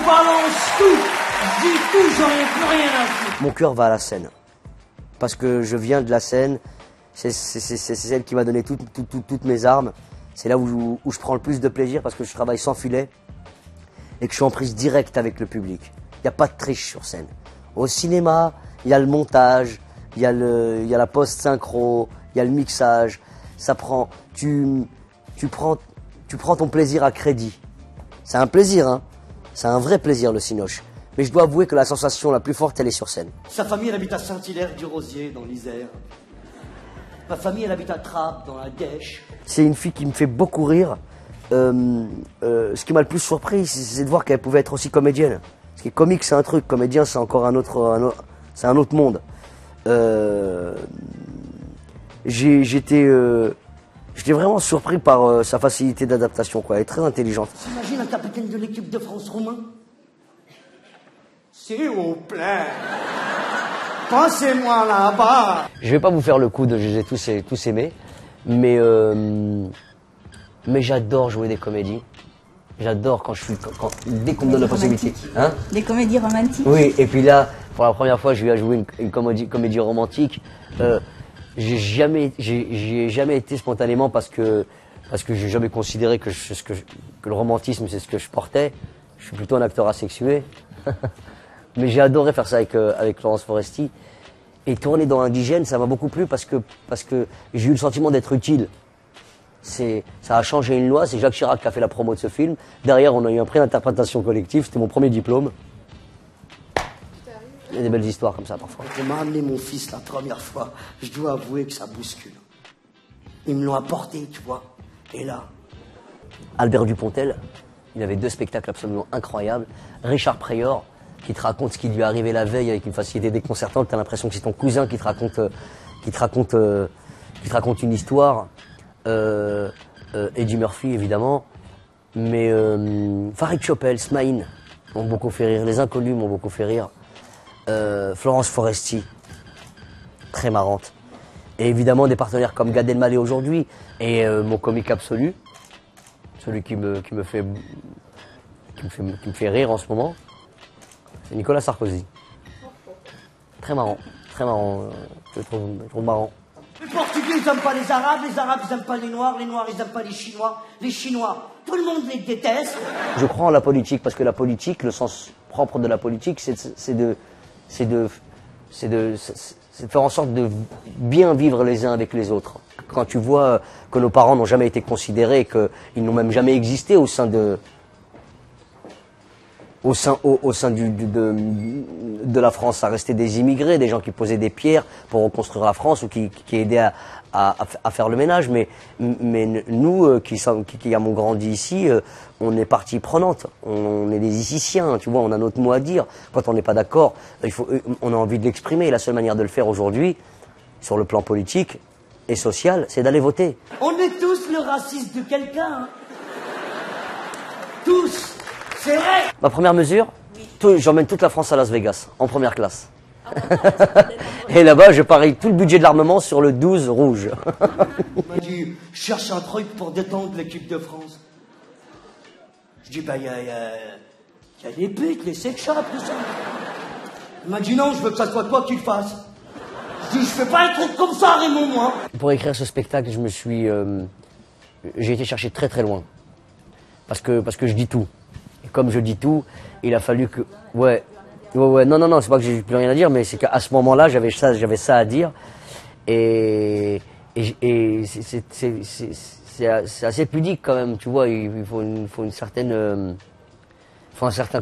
balance tout. Je dis tout, j'en ai plus rien à foutre. Mon cœur va à la scène. Parce que je viens de la scène. C'est celle qui m'a donné toutes mes armes. C'est là où je prends le plus de plaisir parce que je travaille sans filet et que je suis en prise directe avec le public. Il n'y a pas de triche sur scène. Au cinéma, il y a le montage, il y a la post-synchro, il y a le mixage. Ça prend, tu prends ton plaisir à crédit. C'est un plaisir, hein. C'est un vrai plaisir, le cinoche. Mais je dois avouer que la sensation la plus forte, elle est sur scène. Sa famille, elle habite à Saint-Hilaire-du-Rosier, dans l'Isère. Ma famille, elle habite à Trappes, dans la Dèche. C'est une fille qui me fait beaucoup rire. Ce qui m'a le plus surpris, c'est de voir qu'elle pouvait être aussi comédienne. Parce que comique, c'est un truc, comédien, c'est encore c'est un autre monde. J'étais vraiment surpris par sa facilité d'adaptation, quoi. Elle est très intelligente. T'imagines un capitaine de l'équipe de France roumain? S'il vous plaît, passez-moi là-bas. Je vais pas vous faire le coup de je les ai tous aimés, mais j'adore jouer des comédies. J'adore dès qu'on me donne la possibilité. Hein? Des comédies romantiques? Oui, et puis là, pour la première fois, je vais jouer une comédie romantique. J'ai jamais été spontanément parce que j'ai jamais considéré que le romantisme c'est ce que je portais. Je suis plutôt un acteur asexué. Mais j'ai adoré faire ça avec Florence Foresti. Et tourner dans Indigène, ça m'a beaucoup plu parce que j'ai eu le sentiment d'être utile. Ça a changé une loi, c'est Jacques Chirac qui a fait la promo de ce film. Derrière, on a eu un prix d'interprétation collective, c'était mon premier diplôme. Il y a des belles histoires comme ça parfois. Quand on m'a amené mon fils la première fois, je dois avouer que ça bouscule. Ils me l'ont apporté, tu vois. Et là... Albert Dupontel, il avait 2 spectacles absolument incroyables. Richard Pryor, qui te raconte ce qui lui est arrivé la veille avec une facilité déconcertante. T'as l'impression que c'est ton cousin qui te raconte une histoire. Eddie Murphy, évidemment. Mais Farid Chopel, Smaïn m'ont beaucoup fait rire. Les Inconnus m'ont beaucoup fait rire. Florence Foresti, très marrante. Et évidemment des partenaires comme Gad Elmaleh aujourd'hui et mon comique absolu, celui qui me fait rire en ce moment, c'est Nicolas Sarkozy. Très marrant, je le trouve marrant. Les Portugais, ils n'aiment pas les Arabes ils n'aiment pas les Noirs ils n'aiment pas les Chinois, tout le monde les déteste. Je crois en la politique parce que la politique, le sens propre de la politique, c'est de faire en sorte de bien vivre les uns avec les autres. Quand tu vois que nos parents n'ont jamais été considérés, qu'ils n'ont même jamais existé au sein de la France, ça restait des immigrés, des gens qui posaient des pierres pour reconstruire la France ou qui aidaient à faire le ménage. Mais nous, qui avons grandi ici, on est partie prenante. On est des Iciciens, tu vois, on a notre mot à dire. Quand on n'est pas d'accord, on a envie de l'exprimer. La seule manière de le faire aujourd'hui, sur le plan politique et social, c'est d'aller voter. On est tous le raciste de quelqu'un. Hein. Tous. C'est vrai. Ma première mesure, j'emmène toute la France à Las Vegas, en première classe. Et là-bas, je parie tout le budget de l'armement sur le 12 rouge. Il m'a dit, je cherche un truc pour détendre l'équipe de France. Je dis, il y a les putes, les sex shops, tout ça. Il m'a dit, non, je veux que ça soit toi qui le fasses. Je dis, je fais pas un truc comme ça, Raymond, moi. Pour écrire ce spectacle, j'ai été chercher très très loin. Parce que je dis tout. Et comme je dis tout, il a fallu que... Ouais, non, c'est pas que j'ai plus rien à dire, mais c'est qu'à ce moment-là, j'avais ça à dire. Et c'est assez pudique quand même, tu vois, il faut un certain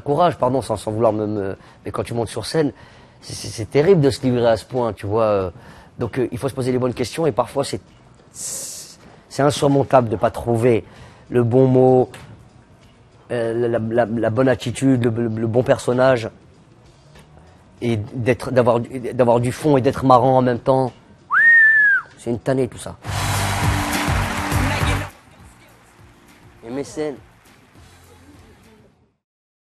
courage, pardon, sans vouloir mais quand tu montes sur scène, c'est terrible de se livrer à ce point, tu vois. Donc il faut se poser les bonnes questions et parfois c'est insurmontable de pas trouver le bon mot, la bonne attitude, le bon personnage, et d'avoir du fond et d'être marrant en même temps. C'est une tannée tout ça. Et mes scènes.